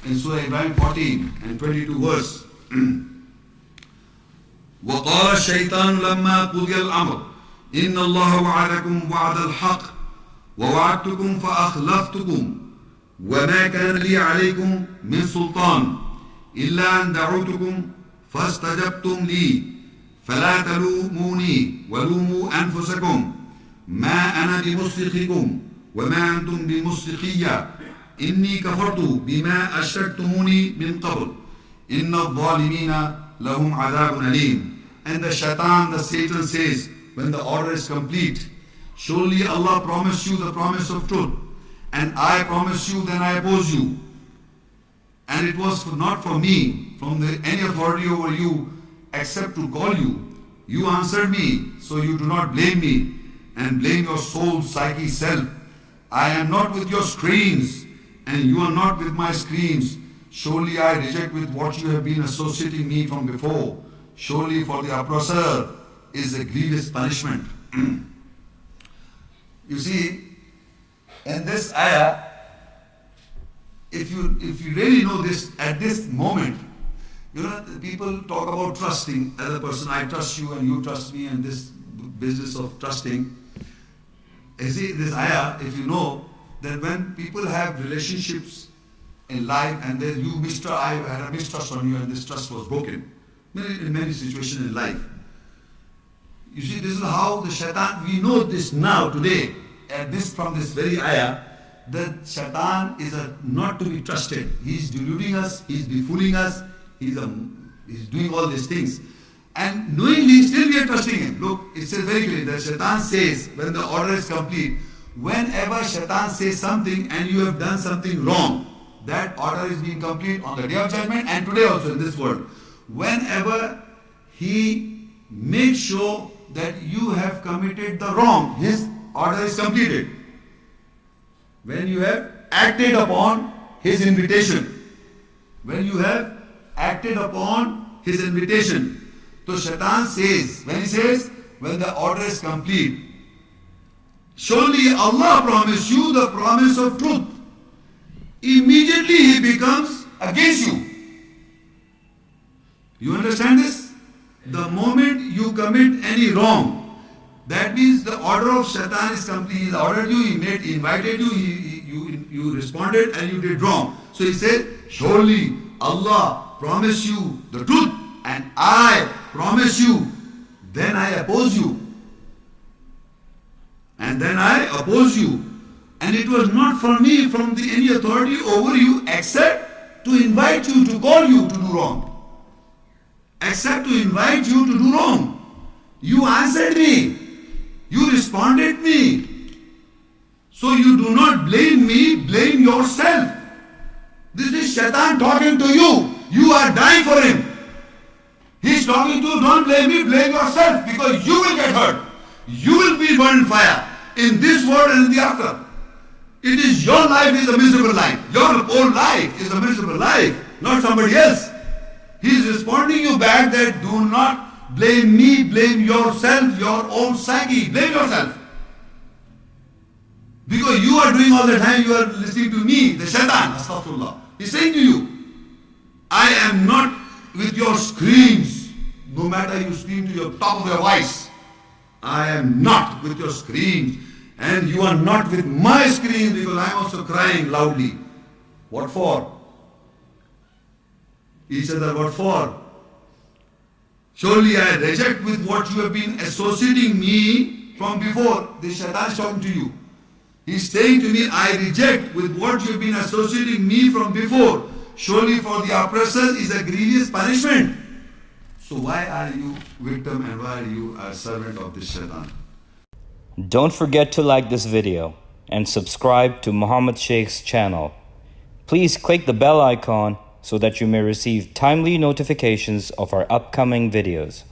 in Surah Ibrahim 14 and 22 verse. وَقَالَ الشَّيْطَانُ لَمَّا قُضِيَ الْأَمْرُ إِنَّ اللَّهَ وَعَدَكُمْ وَعْدَ الْحَقِّ وَوَعَدْتُكُمْ فَأَخْلَفْتُكُمْ وَمَا كَانَ لِي عَلَيْكُمْ مِنْ سُلْطَانٍ إِلَّا أَنْ دَعَوْتُكُمْ فَاسْتَجَبْتُمْ لِي فَلَا تَلُومُونِي وَلُومُوا أَنفُسَكُمْ مَا أَنَا بِمُصْرِخِكُمْ وَمَا أَنْتُمْ بِمُصْرِخِيَّ إِنِّي كَفَرْتُ بِمَا أَشْرَكْتُمُونِي مِنْ قَبْلُ إِنَّ الظَّالِمِينَ لَهُمْ عَذَابٌ أَلِيمٌ. And the shaitan, the Satan says, when the order is complete, surely Allah promised you the promise of truth, and I promise you, then I oppose you. And it was not for me, from any authority over you, except to call you. You answered me, so you do not blame me, and blame your soul, psyche, self. I am not with your screams, and you are not with my screams. Surely I reject with what you have been associating me from before. Surely for the oppressor is a grievous punishment. You see, in this ayah, if you really know this, at this moment, you know, people talk about trusting other person. I trust you and you trust me, and this business of trusting. You see, this ayah, if you know, that when people have relationships in life and then I had a mistrust on you and this trust was broken. In many situations in life. You see, this is how the shaitan, we know this now, today, from this very ayah, that shaitan is not to be trusted. He's deluding us, he's befooling us, he's doing all these things. And knowingly, still we are trusting him. Look, it says very clearly that shaitan says, when the order is complete, whenever shaitan says something and you have done something wrong, that order is being complete on the day of judgment and today also in this world. Whenever he makes sure that you have committed the wrong, his order is completed. When you have acted upon his invitation. When you have acted upon his invitation. So shaitan says, when the order is complete, surely Allah promised you the promise of truth. Immediately he becomes against you. You understand this? The moment you commit any wrong, that means the order of shaitan is complete. He ordered you, he invited you, you responded and you did wrong. So he said, surely Allah promised you the truth and I promise you, then I oppose you. And then I oppose you. And it was not for me, from any authority over you, except to invite you, to call you to do wrong. Except to invite you to do wrong. You answered me. You responded me. So you do not blame me, blame yourself. This is shaitan talking to you. You are dying for him. He's talking to you, don't blame me, blame yourself, because you will get hurt. You will be burned in fire in this world and in the after. It is your life is a miserable life. Your whole life is a miserable life, not somebody else. He is responding you back that do not blame me, blame yourself, your own psyche. Blame yourself. Because you are doing all the time, you are listening to me, the shaitan, astaghfirullah. He's saying to you, I am not with your screams, no matter you scream to your top of your voice. I am not with your screams. And you are not with my screams, because I am also crying loudly. What for? Each other, what for? Surely I reject with what you have been associating me from before. This shaitan is talking to you. He's saying to me, I reject with what you have been associating me from before. Surely for the oppressor is a grievous punishment. So why are you victim and why are you a servant of this shaitan? Don't forget to like this video and subscribe to Muhammad Sheikh's channel. Please click the bell icon so that you may receive timely notifications of our upcoming videos.